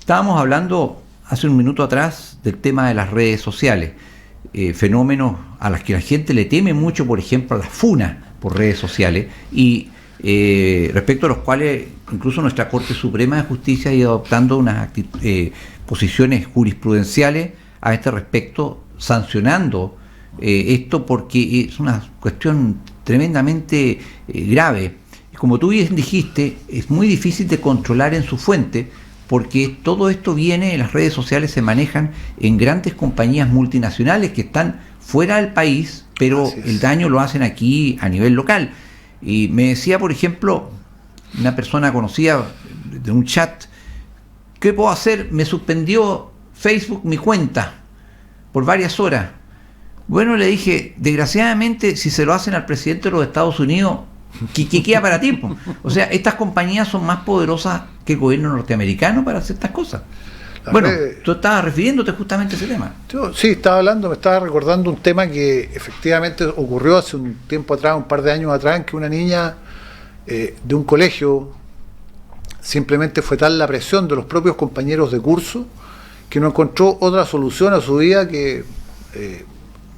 Estábamos hablando hace un minuto atrás del tema de las redes sociales, fenómenos a los que la gente le teme mucho, por ejemplo, a las funas por redes sociales, y respecto a los cuales incluso nuestra Corte Suprema de Justicia ha ido adoptando unas posiciones jurisprudenciales a este respecto, sancionando esto porque es una cuestión tremendamente grave. Como tú bien dijiste, es muy difícil de controlar en su fuente, porque todo esto viene, las redes sociales se manejan en grandes compañías multinacionales que están fuera del país, pero el daño lo hacen aquí a nivel local. Y me decía, por ejemplo, una persona conocida de un chat, ¿qué puedo hacer? Me suspendió Facebook mi cuenta por varias horas. Bueno, le dije, desgraciadamente, si se lo hacen al presidente de los Estados Unidos, ¿qué queda para ti? O sea, estas compañías son más poderosas que el gobierno norteamericano para hacer estas cosas. Bueno, tú estabas refiriéndote justamente a ese tema. Yo, sí, me estaba recordando un tema que efectivamente ocurrió hace un tiempo atrás, un par de años atrás, en que una niña de un colegio, simplemente fue tal la presión de los propios compañeros de curso que no encontró otra solución a su vida que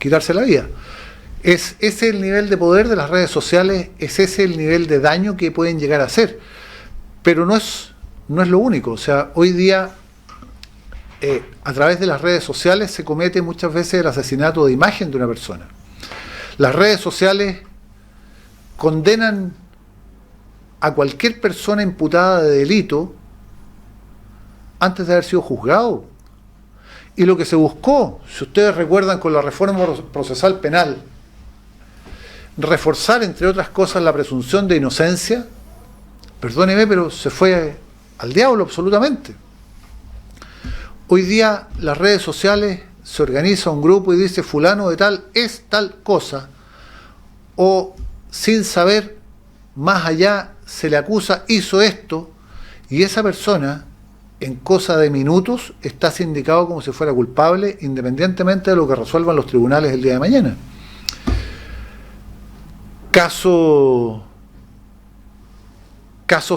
quitarse la vida. Ese es el nivel de poder de las redes sociales, es ese el nivel de daño que pueden llegar a hacer. Pero no es lo único. O sea, hoy día, a través de las redes sociales se comete muchas veces el asesinato de imagen de una persona. Las redes sociales condenan a cualquier persona imputada de delito antes de haber sido juzgado. Y lo que se buscó, si ustedes recuerdan con la reforma procesal penal, reforzar, entre otras cosas, la presunción de inocencia, perdóneme, pero se fue al diablo absolutamente. Hoy día las redes sociales, se organiza un grupo y dice fulano de tal es tal cosa, o sin saber más allá se le acusa, hizo esto, y esa persona en cosa de minutos está sindicado como si fuera culpable, independientemente de lo que resuelvan los tribunales el día de mañana. Casos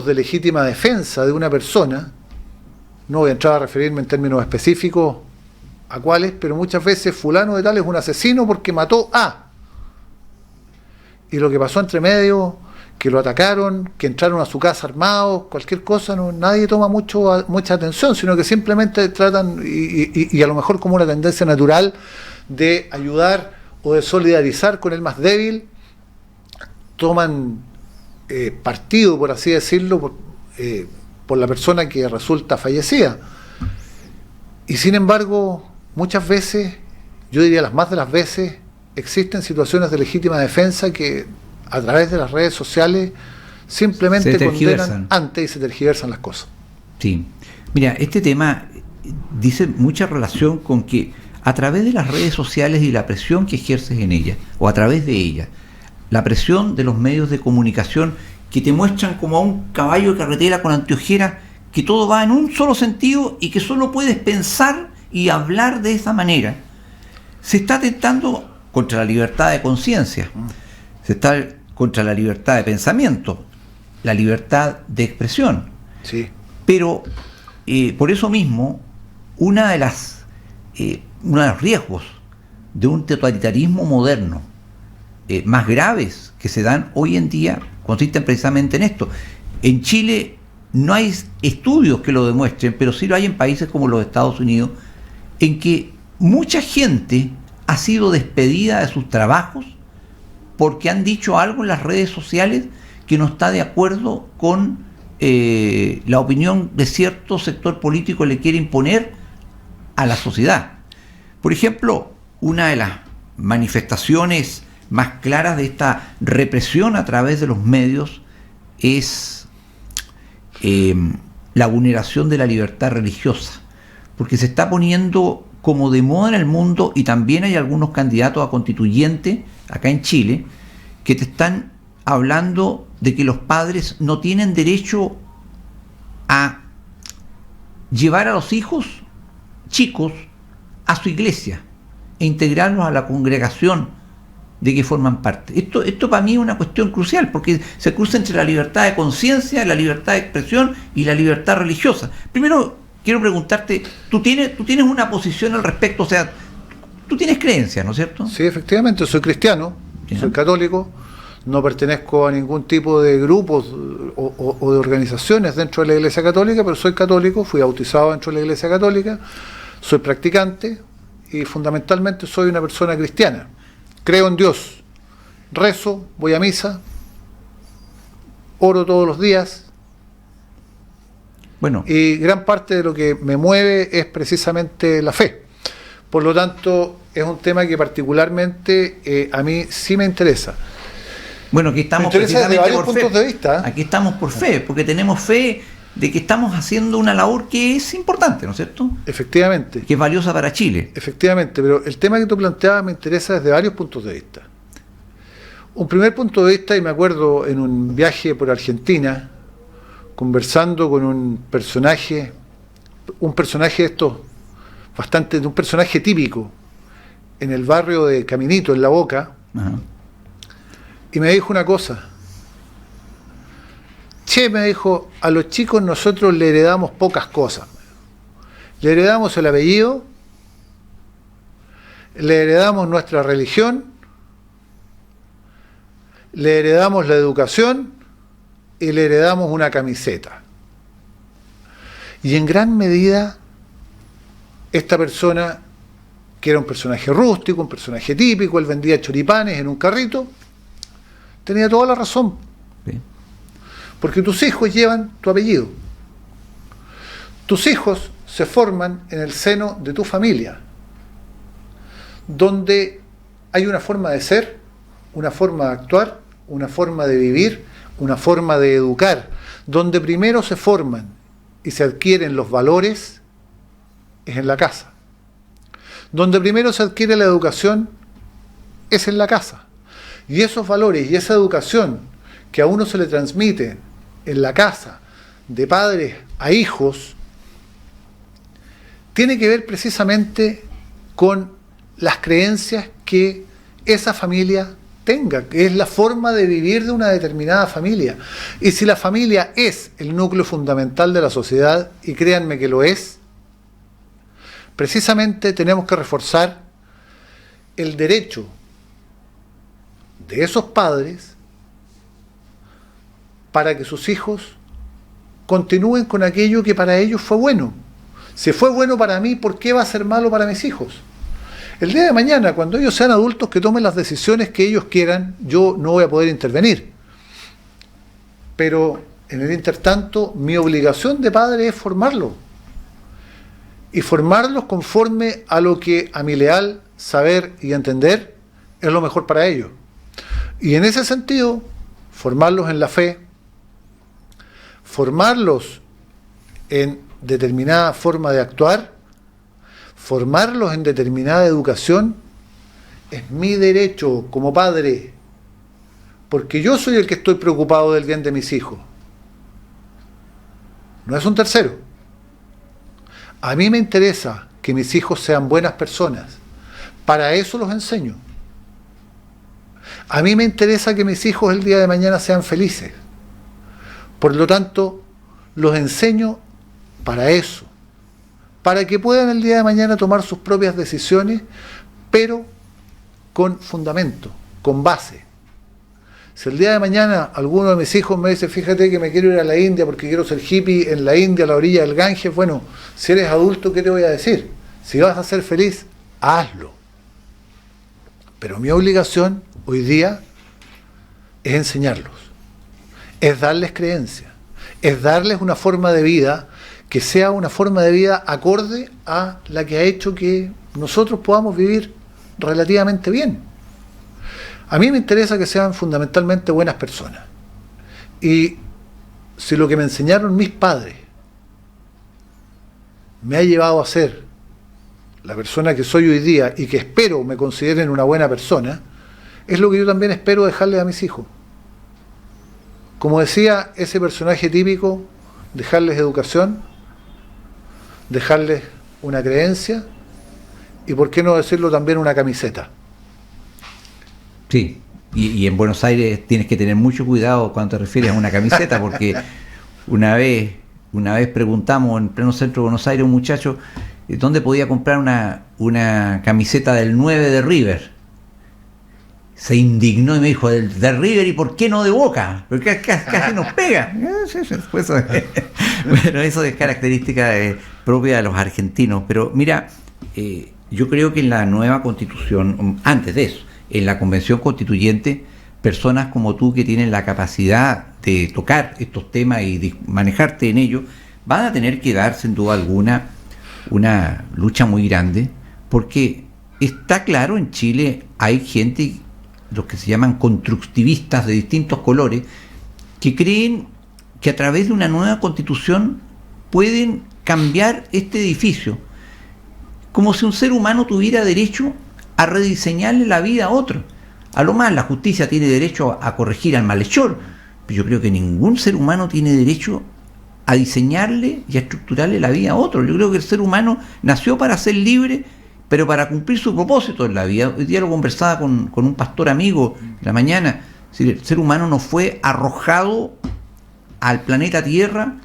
de legítima defensa de una persona, no voy a entrar a referirme en términos específicos a cuáles, pero muchas veces fulano de tal es un asesino porque mató a, y lo que pasó entre medio, que lo atacaron, que entraron a su casa armados, cualquier cosa, nadie toma mucha atención, sino que simplemente tratan, y a lo mejor como una tendencia natural, de ayudar o de solidarizar con el más débil, toman partido, por así decirlo, por la persona que resulta fallecida. Y sin embargo, muchas veces, yo diría las más de las veces, existen situaciones de legítima defensa que a través de las redes sociales simplemente condenan antes y se tergiversan las cosas. Sí. Mira, este tema dice mucha relación con que a través de las redes sociales y la presión que ejerces en ellas, o a través de ellas, la presión de los medios de comunicación que te muestran como a un caballo de carretera con anteojeras, que todo va en un solo sentido y que solo puedes pensar y hablar de esa manera, se está atentando contra la libertad de conciencia, se está contra la libertad de pensamiento, la libertad de expresión. Sí. Pero por eso mismo, uno de los riesgos de un totalitarismo moderno más graves que se dan hoy en día consisten precisamente en esto. En Chile no hay estudios que lo demuestren, pero sí lo hay en países como los Estados Unidos, en que mucha gente ha sido despedida de sus trabajos porque han dicho algo en las redes sociales que no está de acuerdo con la opinión de cierto sector político que le quiere imponer a la sociedad. Por ejemplo, una de las manifestaciones más claras de esta represión a través de los medios es la vulneración de la libertad religiosa, porque se está poniendo como de moda en el mundo, y también hay algunos candidatos a constituyente acá en Chile que te están hablando de que los padres no tienen derecho a llevar a los hijos chicos a su iglesia e integrarlos a la congregación de que forman parte. Esto para mí es una cuestión crucial, porque se cruza entre la libertad de conciencia, la libertad de expresión y la libertad religiosa. Primero, quiero preguntarte, tú tienes una posición al respecto, o sea, tú tienes creencias, ¿no es cierto? Sí, efectivamente, soy cristiano, Ya. soy católico, no pertenezco a ningún tipo de grupos o de organizaciones dentro de la Iglesia Católica, pero soy católico, fui bautizado dentro de la Iglesia Católica, soy practicante y fundamentalmente soy una persona cristiana. Creo en Dios, rezo, voy a misa, oro todos los días. Bueno, Y gran parte de lo que me mueve es precisamente la fe. Por lo tanto, es un tema que particularmente a mí sí me interesa. bueno, aquí estamos Me interesa desde precisamente varios por fe. puntos de vista. Aquí estamos por fe, porque tenemos fe de que estamos haciendo una labor que es importante, ¿no es cierto? Efectivamente, Que es valiosa para Chile. efectivamente, pero el tema que tú planteabas me interesa desde varios puntos de vista. Un primer punto de vista, y me acuerdo en un viaje por Argentina, conversando con un personaje de estos, de un personaje típico, en el barrio de Caminito, en La Boca, Ajá. y me dijo una cosa. Che, me dijo, a los chicos nosotros le heredamos pocas cosas. Le heredamos el apellido, le heredamos nuestra religión, le heredamos la educación y le heredamos una camiseta. Y en gran medida, esta persona, que era un personaje rústico, un personaje típico, él vendía choripanes en un carrito, tenía toda la razón. Sí. Porque tus hijos llevan tu apellido. Tus hijos se forman en el seno de tu familia, donde hay una forma de ser, una forma de actuar, una forma de vivir, una forma de educar, donde primero se forman y se adquieren los valores, es en la casa. Donde primero se adquiere la educación, es en la casa. Y esos valores y esa educación que a uno se le transmite en la casa, de padres a hijos, tiene que ver precisamente con las creencias que esa familia tenga, que es la forma de vivir de una determinada familia. Y si la familia es el núcleo fundamental de la sociedad, y créanme que lo es, precisamente tenemos que reforzar el derecho de esos padres para que sus hijos continúen con aquello que para ellos fue bueno. Si fue bueno para mí, ¿por qué va a ser malo para mis hijos? El día de mañana, cuando ellos sean adultos que tomen las decisiones que ellos quieran, yo no voy a poder intervenir. Pero en el intertanto, mi obligación de padre es formarlos. Y formarlos conforme a lo que a mi leal saber y entender es lo mejor para ellos. Y en ese sentido, formarlos en la fe, formarlos en determinada forma de actuar, formarlos en determinada educación, es mi derecho como padre, porque yo soy el que estoy preocupado del bien de mis hijos. No es un tercero. A mí me interesa que mis hijos sean buenas personas. Para eso los enseño. A mí me interesa que mis hijos el día de mañana sean felices. Por lo tanto, los enseño para eso. Para que puedan el día de mañana tomar sus propias decisiones, pero con fundamento, con base. Si el día de mañana alguno de mis hijos me dice, fíjate que me quiero ir a la India porque quiero ser hippie en la India, a la orilla del Ganges, bueno, si eres adulto, ¿qué te voy a decir? Si vas a ser feliz, hazlo. Pero mi obligación hoy día es enseñarlos, es darles creencia, es darles una forma de vida que sea una forma de vida acorde a la que ha hecho que nosotros podamos vivir relativamente bien. A mí me interesa que sean fundamentalmente buenas personas. Y si lo que me enseñaron mis padres me ha llevado a ser la persona que soy hoy día y que espero me consideren una buena persona, es lo que yo también espero dejarle a mis hijos. Como decía ese personaje típico, dejarles educación, dejarles una creencia y, por qué no decirlo, también una camiseta. Sí, y en Buenos Aires tienes que tener mucho cuidado cuando te refieres a una camiseta, porque una vez una vez preguntamos en pleno centro de Buenos Aires a un muchacho dónde podía comprar una camiseta del 9 de River. Se indignó y me dijo, de River, ¿y por qué no de Boca? Porque casi nos pega. Bueno, eso es característica propia de los argentinos. Pero mira, yo creo que en la nueva constitución, antes de eso, en la convención constituyente, personas como tú que tienen la capacidad de tocar estos temas y de manejarte en ellos, van a tener que dar sin duda alguna una lucha muy grande, porque está claro, en Chile hay gente, los que se llaman constructivistas de distintos colores, que creen que a través de una nueva constitución pueden cambiar este edificio, como si un ser humano tuviera derecho a rediseñarle la vida a otro. A lo más la justicia tiene derecho a corregir al malhechor, pero yo creo que ningún ser humano tiene derecho a diseñarle y a estructurarle la vida a otro. Yo creo que el ser humano nació para ser libre, pero para cumplir su propósito en la vida. Hoy día lo conversaba con un pastor amigo en la mañana. Es decir, el ser humano no fue arrojado al planeta Tierra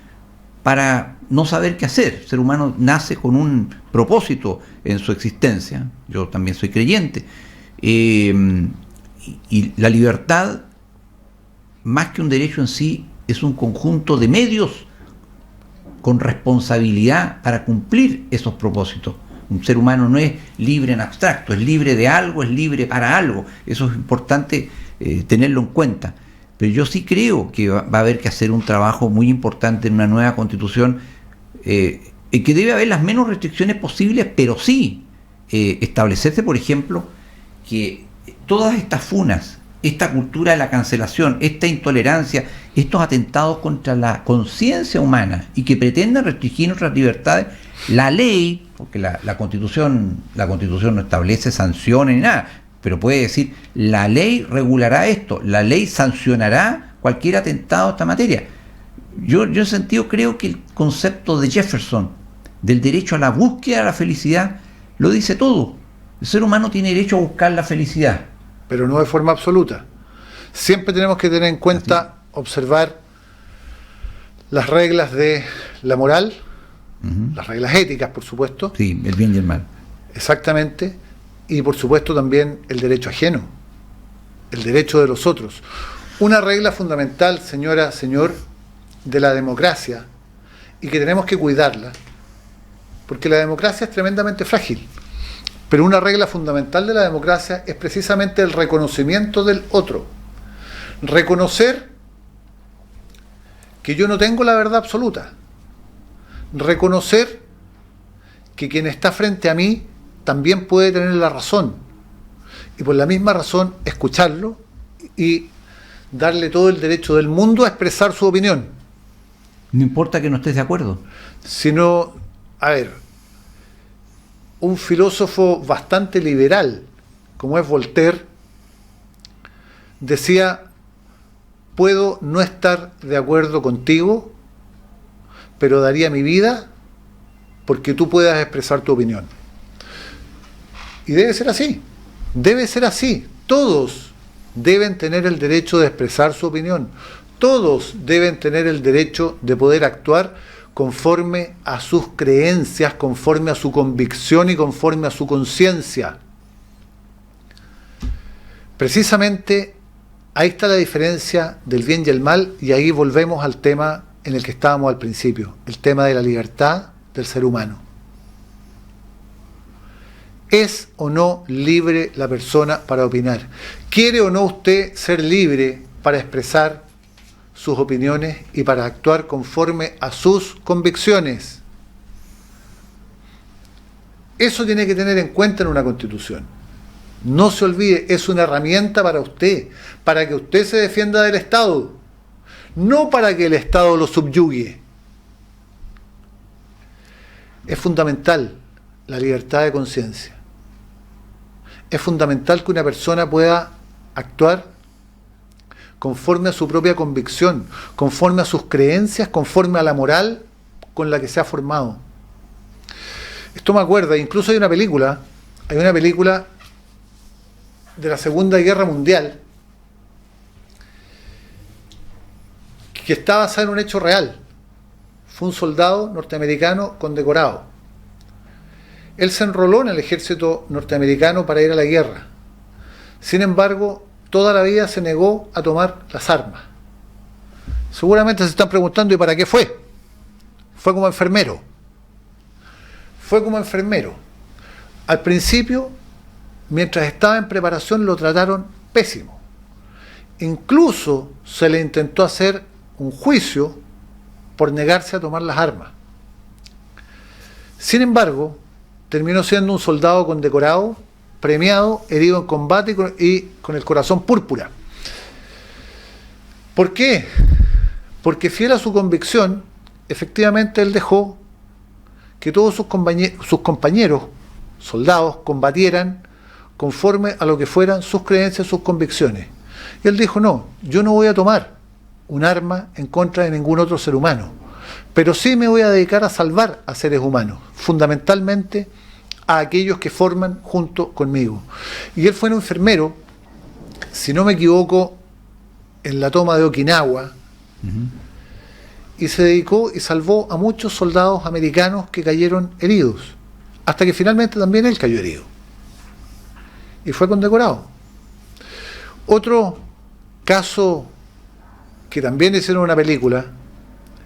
para no saber qué hacer. El ser humano nace con un propósito en su existencia. Yo también soy creyente. Y la libertad, más que un derecho en sí, es un conjunto de medios con responsabilidad para cumplir esos propósitos. Un ser humano no es libre en abstracto, es libre de algo, es libre para algo. Eso es importante tenerlo en cuenta. Pero yo sí creo que va a haber que hacer un trabajo muy importante en una nueva constitución, en que debe haber las menos restricciones posibles, pero sí establecerse, por ejemplo, que todas estas funas, esta cultura de la cancelación, esta intolerancia, estos atentados contra la conciencia humana y que pretenden restringir nuestras libertades, la ley, porque la Constitución no establece sanciones ni nada, pero puede decir, la ley regulará esto, la ley sancionará cualquier atentado a esta materia. Yo en ese sentido creo que el concepto de Jefferson del derecho a la búsqueda de la felicidad lo dice todo. El ser humano tiene derecho a buscar la felicidad, pero no de forma absoluta. Siempre tenemos que tener en cuenta, observar las reglas de la moral, las reglas éticas, por supuesto. Sí, el bien y el mal. Exactamente. Y por supuesto también el derecho ajeno, el derecho de los otros. Una regla fundamental, señora, señor, de la democracia, y que tenemos que cuidarla, porque la democracia es tremendamente frágil. Pero una regla fundamental de la democracia es precisamente el reconocimiento del otro. Reconocer que yo no tengo la verdad absoluta. Reconocer que quien está frente a mí también puede tener la razón. Y por la misma razón, escucharlo y darle todo el derecho del mundo a expresar su opinión. No importa que no estés de acuerdo. Sino, a ver, un filósofo bastante liberal, como es Voltaire, decía, puedo no estar de acuerdo contigo, pero daría mi vida porque tú puedas expresar tu opinión. Y debe ser así, debe ser así. Todos deben tener el derecho de expresar su opinión, todos deben tener el derecho de poder actuar conforme a sus creencias, conforme a su convicción y conforme a su conciencia. Precisamente ahí está la diferencia del bien y el mal, y ahí volvemos al tema en el que estábamos al principio, el tema de la libertad del ser humano. ¿Es o no libre la persona para opinar? ¿Quiere o no usted ser libre para expresar sus opiniones y para actuar conforme a sus convicciones? Eso tiene que tener en cuenta en una constitución. No se olvide, es una herramienta para usted, para que usted se defienda del Estado, no para que el Estado lo subyugue. Es fundamental la libertad de conciencia. Es fundamental que una persona pueda actuar conforme a su propia convicción, conforme a sus creencias, conforme a la moral con la que se ha formado. Esto me acuerda, incluso hay una película de la Segunda Guerra Mundial que está basada en un hecho real. fue un soldado norteamericano condecorado. Él se enroló en el ejército norteamericano para ir a la guerra. Sin embargo, toda la vida se negó a tomar las armas. Seguramente se están preguntando, ¿y para qué fue? Fue como enfermero. Fue como enfermero. Al principio, mientras estaba en preparación, lo trataron pésimo. Incluso se le intentó hacer un juicio por negarse a tomar las armas. Sin embargo, terminó siendo un soldado condecorado, premiado, herido en combate y con el corazón púrpura. ¿Por qué? Porque fiel a su convicción, efectivamente él dejó que todos sus compañeros soldados combatieran conforme a lo que fueran sus creencias, sus convicciones. Y él dijo, no, yo no voy a tomar un arma en contra de ningún otro ser humano, pero sí me voy a dedicar a salvar a seres humanos, fundamentalmente a aquellos que forman junto conmigo. Y él fue un enfermero, si no me equivoco, en la toma de Okinawa, y se dedicó y salvó a muchos soldados americanos que cayeron heridos, hasta que finalmente también él cayó herido y fue condecorado. Otro caso que también hicieron una película.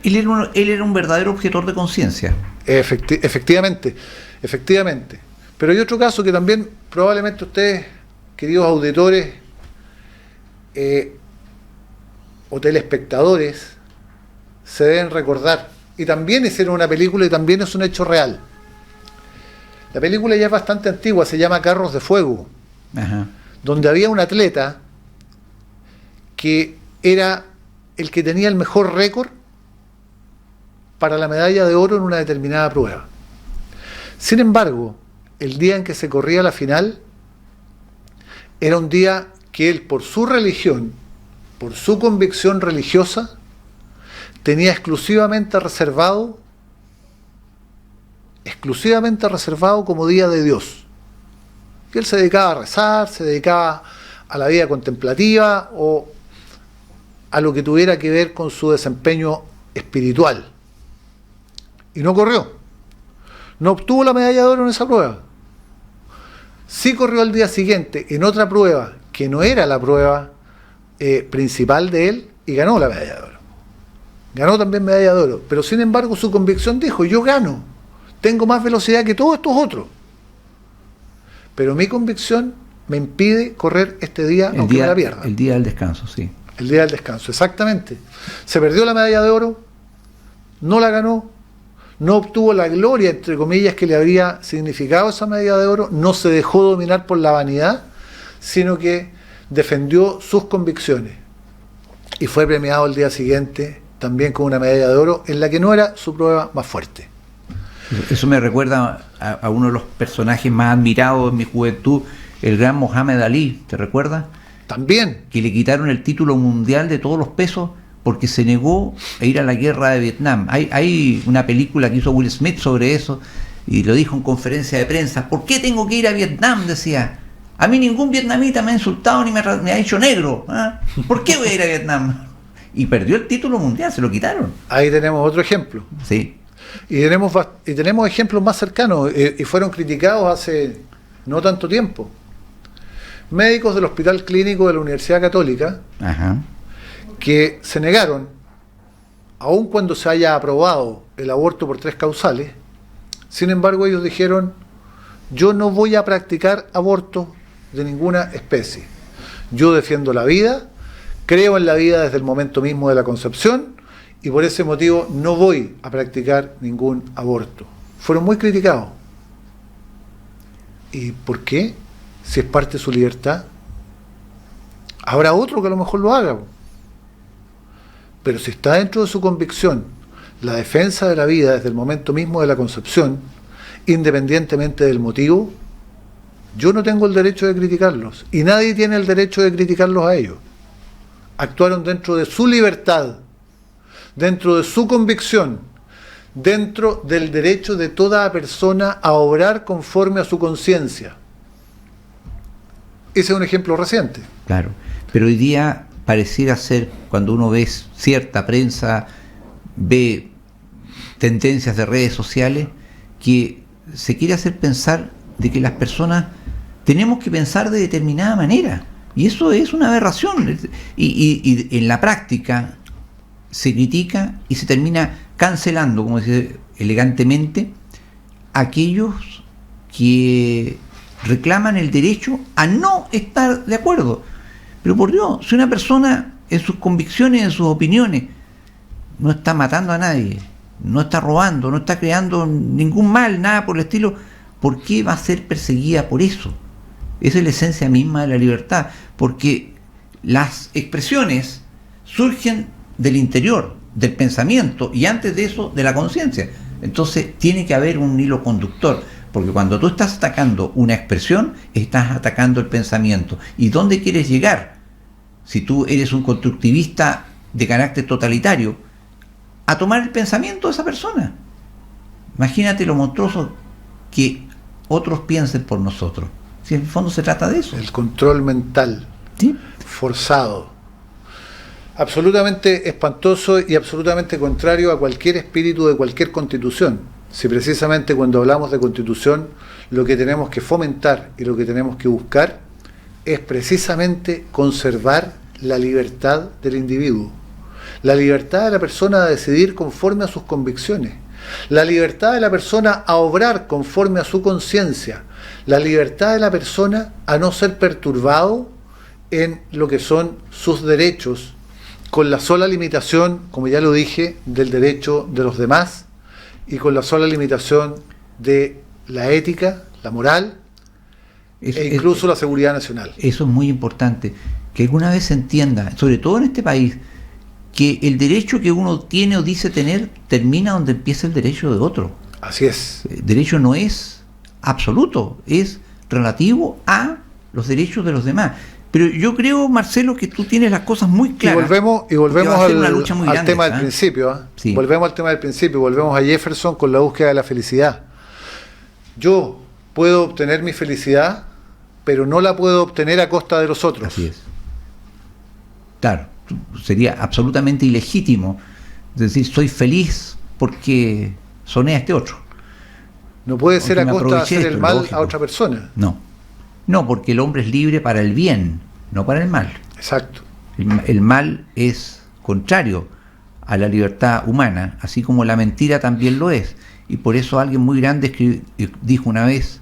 Él era un verdadero objetor de conciencia. Efectivamente. Pero hay otro caso que también probablemente ustedes, queridos auditores o telespectadores, se deben recordar. Y también hicieron una película y también es un hecho real. La película ya es bastante antigua, se llama Carros de Fuego. Ajá. Donde había un atleta que era el que tenía el mejor récord para la medalla de oro en una determinada prueba. Sin embargo, el día en que se corría la final, era un día que él, por su religión, por su convicción religiosa, tenía exclusivamente reservado como día de Dios. Y él se dedicaba a rezar, se dedicaba a la vida contemplativa o a lo que tuviera que ver con su desempeño espiritual. Y no corrió. No obtuvo la medalla de oro en esa prueba. Sí corrió al día siguiente en otra prueba que no era la prueba principal de él y ganó la medalla de oro. Ganó también medalla de oro. Pero sin embargo su convicción dijo, yo gano. Tengo más velocidad que todos estos otros. Pero mi convicción me impide correr este día, aunque me la pierda. El día del descanso, sí. El día del descanso, exactamente. Se perdió la medalla de oro, no la ganó, no obtuvo la gloria, entre comillas, que le habría significado esa medalla de oro, no se dejó dominar por la vanidad, sino que defendió sus convicciones. Y fue premiado el día siguiente también con una medalla de oro en la que no era su prueba más fuerte. Eso me recuerda a uno de los personajes más admirados en mi juventud, el gran Mohamed Ali, ¿te recuerdas? También. Que le quitaron el título mundial de todos los pesos porque se negó a ir a la guerra de Vietnam. Hay una película que hizo Will Smith sobre eso y lo dijo en conferencia de prensa. ¿Por qué tengo que ir a Vietnam? Decía. A mí ningún vietnamita me ha insultado ni me ha hecho negro. ¿Ah? ¿Por qué voy a ir a Vietnam? Y perdió el título mundial, se lo quitaron. Ahí tenemos otro ejemplo. Sí. Y tenemos ejemplos más cercanos y fueron criticados hace no tanto tiempo. Médicos del Hospital Clínico de la Universidad Católica, Ajá, que se negaron, aun cuando se haya aprobado el aborto por 3 causales, sin embargo ellos dijeron, yo no voy a practicar aborto de ninguna especie. Yo defiendo la vida, creo en la vida desde el momento mismo de la concepción, y por ese motivo no voy a practicar ningún aborto. Fueron muy criticados. ¿Y por qué? Si es parte de su libertad. Habrá otro que a lo mejor lo haga. Pero si está dentro de su convicción la defensa de la vida desde el momento mismo de la concepción, independientemente del motivo, yo no tengo el derecho de criticarlos. Y nadie tiene el derecho de criticarlos a ellos. Actuaron dentro de su libertad, dentro de su convicción, dentro del derecho de toda persona a obrar conforme a su conciencia. Ese es un ejemplo reciente. claro. Pero hoy día pareciera ser, cuando uno ve cierta prensa, ve tendencias de redes sociales que se quiere hacer pensar de que las personas tenemos que pensar de determinada manera, y eso es una aberración, y en la práctica se critica y se termina cancelando, como dice elegantemente, aquellos que reclaman el derecho a no estar de acuerdo. Pero por Dios, si una persona en sus convicciones, en sus opiniones, no está matando a nadie, no está robando, no está creando ningún mal, nada por el estilo, ¿por qué va a ser perseguida por eso? Esa es la esencia misma de la libertad, porque las expresiones surgen del interior, del pensamiento, y antes de eso, de la conciencia. Entonces tiene que haber un hilo conductor, porque cuando tú estás atacando una expresión, estás atacando el pensamiento. ¿Y dónde quieres llegar? Si tú eres un constructivista de carácter totalitario, a tomar el pensamiento de esa persona. Imagínate lo monstruoso que otros piensen por nosotros. Si en el fondo se trata de eso. El control mental, ¿sí? Forzado. Absolutamente espantoso y absolutamente contrario a cualquier espíritu de cualquier constitución. Si precisamente cuando hablamos de constitución, lo que tenemos que fomentar y lo que tenemos que buscar es precisamente conservar la libertad del individuo, la libertad de la persona a decidir conforme a sus convicciones, la libertad de la persona a obrar conforme a su conciencia, la libertad de la persona a no ser perturbado en lo que son sus derechos, con la sola limitación, como ya lo dije, del derecho de los demás, y con la sola limitación de la ética, la moral, e incluso la seguridad nacional. Eso es muy importante, que alguna vez se entienda, sobre todo en este país, que el derecho que uno tiene o dice tener termina donde empieza el derecho de otro. Así es. El derecho no es absoluto, es relativo a los derechos de los demás. Pero yo creo, Marcelo, que tú tienes las cosas muy claras. Y volvemos al tema del principio. Sí. Volvemos al tema del principio, volvemos a Jefferson con la búsqueda de la felicidad. Yo puedo obtener mi felicidad, pero no la puedo obtener a costa de los otros. Así es. Claro, sería absolutamente ilegítimo decir soy feliz porque soné a este otro. No puede ser a costa de hacer el mal lógico. a otra persona. No, porque el hombre es libre para el bien, no para el mal. Exacto. El mal es contrario a la libertad humana, así como la mentira también lo es. Y por eso alguien muy grande dijo una vez,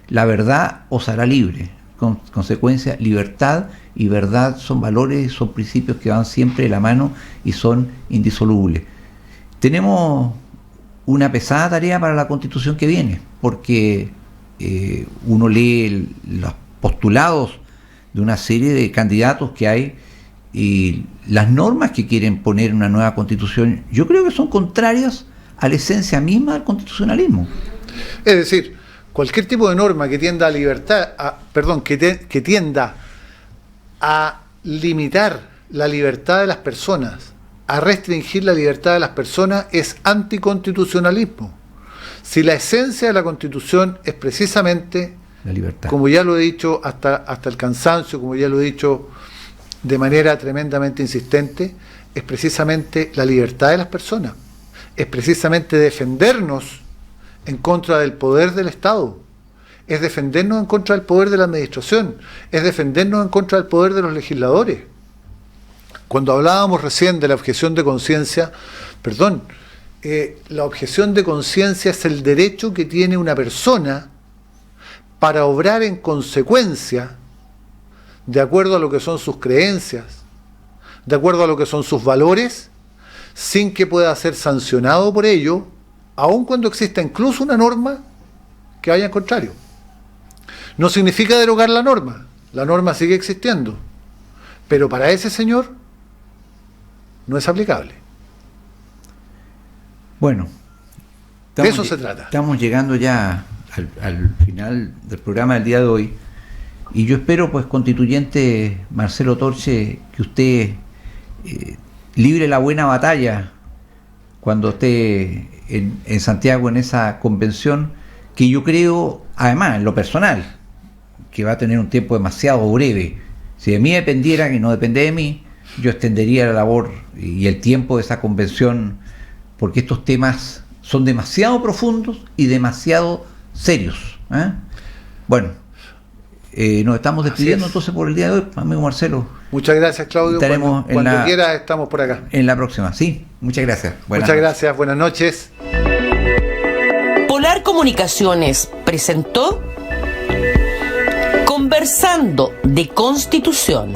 la verdad os hará libre. Con consecuencia, libertad y verdad son valores, son principios que van siempre de la mano y son indisolubles. Tenemos una pesada tarea para la Constitución que viene, porque uno lee los postulados de una serie de candidatos que hay y las normas que quieren poner en una nueva Constitución, yo creo que son contrarias a la esencia misma del constitucionalismo. Es decir, cualquier tipo de norma que tienda a que tienda a limitar la libertad de las personas, a restringir la libertad de las personas, es anticonstitucionalismo. Si la esencia de la Constitución es precisamente La libertad. Como ya lo he dicho hasta el cansancio, como ya lo he dicho de manera tremendamente insistente, es precisamente la libertad de las personas, es precisamente defendernos en contra del poder del Estado, es defendernos en contra del poder de la administración, es defendernos en contra del poder de los legisladores. Cuando hablábamos recién de la objeción de conciencia, la objeción de conciencia es el derecho que tiene una persona para obrar en consecuencia, de acuerdo a lo que son sus creencias, de acuerdo a lo que son sus valores, sin que pueda ser sancionado por ello, aun cuando exista incluso una norma que vaya en contrario. No significa derogar la norma sigue existiendo, pero para ese señor no es aplicable. Bueno, de eso se trata. Estamos llegando ya al final del programa del día de hoy, y yo espero, pues, constituyente Marcelo Torche, que usted libre la buena batalla cuando esté en Santiago en esa convención, que yo creo, además, en lo personal, que va a tener un tiempo demasiado breve. Si de mí dependiera, que no depende de mí, yo extendería la labor y el tiempo de esa convención, porque estos temas son demasiado profundos y demasiado serios. Bueno, nos estamos despidiendo entonces por el día de hoy, amigo Marcelo. Muchas gracias, Claudio. Estaremos cuando quiera estamos por acá. En la próxima, sí. Muchas gracias. Muchas gracias, buenas noches. Polar Comunicaciones presentó Conversando de Constitución.